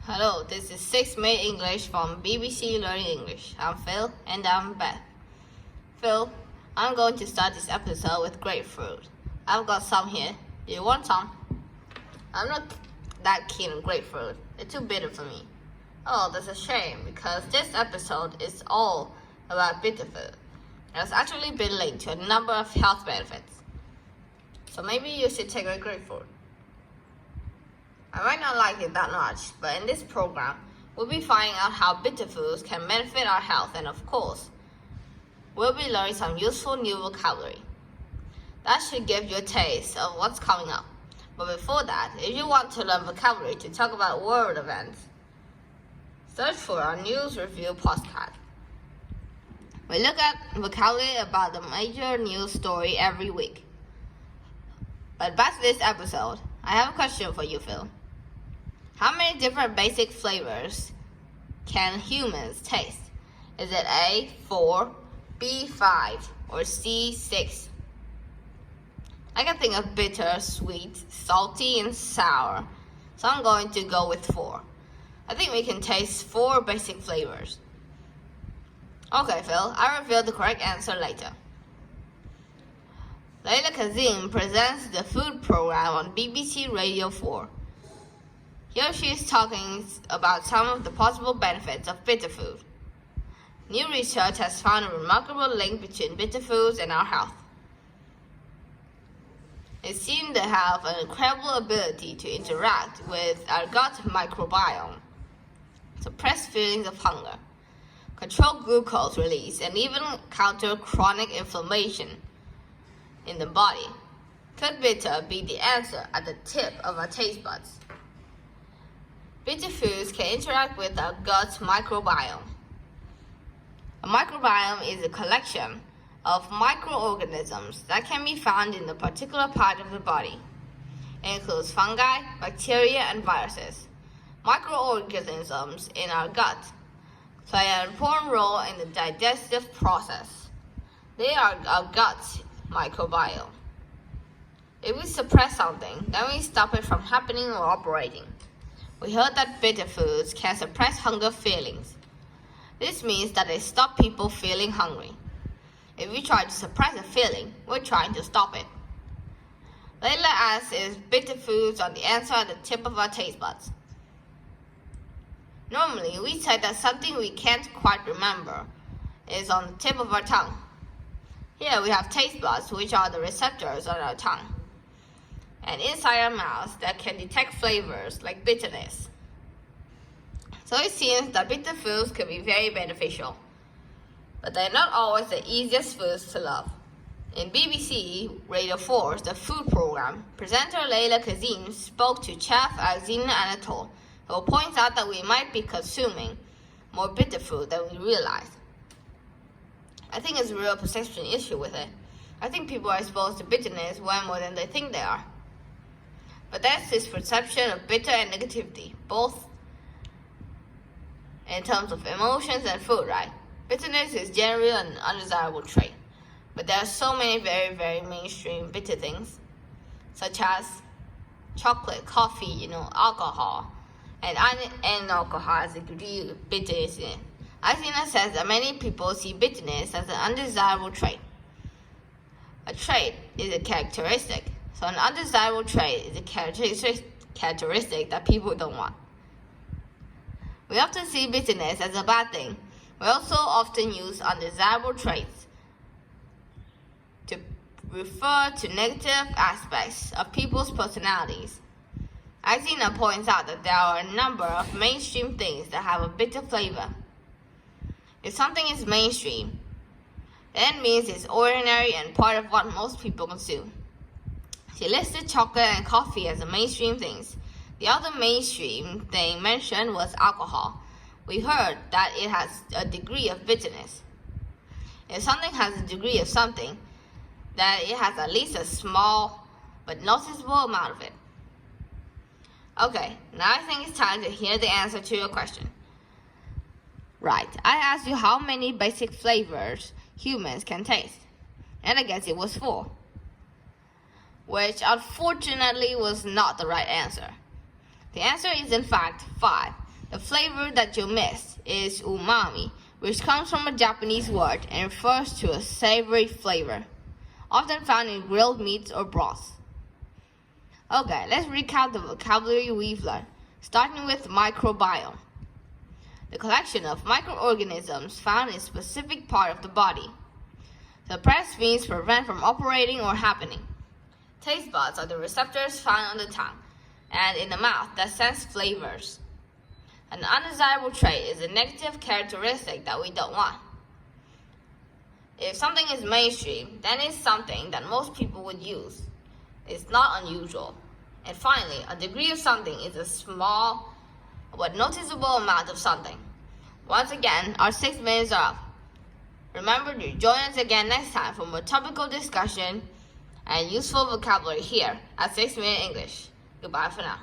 Hello, this is 6th May English from BBC Learning English. I'm Phil and I'm Beth. Phil, I'm going to start this episode with grapefruit. I've got some here. Do you want some? I'm not that keen on grapefruit. It's too bitter for me. Oh, that's a shame because this episode is all about bitter food. It's actually been linked to a number of health benefits. So maybe you should take a grapefruit. I might not like it that much, but in this program, we'll be finding out how bitter foods can benefit our health, and of course, we'll be learning some useful new vocabulary. That should give you a taste of what's coming up. But before that, if you want to learn vocabulary to talk about world events, search for our news review podcast. We look at vocabulary about the major news story every week. But back to this episode, I have a question for you, Phil. How many different basic flavors can humans taste? Is it A, 4, B, 5, or C, 6? I can think of bitter, sweet, salty, and sour, so I'm going to go with 4. I think we can taste 4 basic flavors. Okay, Phil, I'll reveal the correct answer later. Layla Kazim presents the food program on BBC Radio 4. Here she is talking about some of the possible benefits of bitter food. New research has found a remarkable link between bitter foods and our health. It seems to have an incredible ability to interact with our gut microbiome, suppress feelings of hunger, control glucose release, and even counter chronic inflammation in the body. Could bitter be the answer at the tip of our taste buds? Bitter foods can interact with our gut microbiome. A microbiome is a collection of microorganisms that can be found in a particular part of the body. It includes fungi, bacteria, and viruses. Microorganisms in our gut play an important role in the digestive process. They are our gut microbiome. If we suppress something, then we stop it from happening or operating. We heard that bitter foods can suppress hunger feelings. This means that they stop people feeling hungry. If we try to suppress a feeling, we're trying to stop it. Layla asks if bitter foods are the answer at the tip of our taste buds. Normally, we say that something we can't quite remember is on the tip of our tongue. Here we have taste buds, which are the receptors on our tongue, and inside our mouths that can detect flavors like bitterness. So it seems that bitter foods can be very beneficial, but they're not always the easiest foods to love. In BBC Radio 4's The Food Program, presenter Layla Kazim spoke to Chef Azina Anatol, who points out that we might be consuming more bitter food than we realize. I think it's a real perception issue with it. I think people are exposed to bitterness way more than they think they are. But that's this perception of bitter and negativity, both in terms of emotions and food, right? Bitterness is generally an undesirable trait. But there are so many very, very mainstream bitter things, such as chocolate, coffee, alcohol. And alcohol has a degree of bitterness in it. Azina says that many people see bitterness as an undesirable trait. A trait is a characteristic. So an undesirable trait is a characteristic that people don't want. We often see bitterness as a bad thing. We also often use undesirable traits to refer to negative aspects of people's personalities. Azina points out that there are a number of mainstream things that have a bitter flavor. If something is mainstream, then it means it's ordinary and part of what most people consume. She listed chocolate and coffee as the mainstream things. The other mainstream thing mentioned was alcohol. We heard that it has a degree of bitterness. If something has a degree of something, then it has at least a small but noticeable amount of it. Okay, now I think it's time to hear the answer to your question. Right, I asked you how many basic flavors humans can taste, and I guess it was 4. Which unfortunately was not the right answer. The answer is in fact 5. The flavor that you miss is umami, which comes from a Japanese word and refers to a savory flavor, often found in grilled meats or broths. Okay, let's recap the vocabulary we've learned, starting with microbiome. The collection of microorganisms found in a specific part of the body. Suppress means prevent from operating or happening. Taste buds are the receptors found on the tongue and in the mouth that sense flavors. An undesirable trait is a negative characteristic that we don't want. If something is mainstream, then it's something that most people would use. It's not unusual. And finally, a degree of something is a small but noticeable amount of something. Once again, our 6 minutes are up. Remember to join us again next time for more topical discussion and useful vocabulary here at 6 Minute English. Goodbye for now.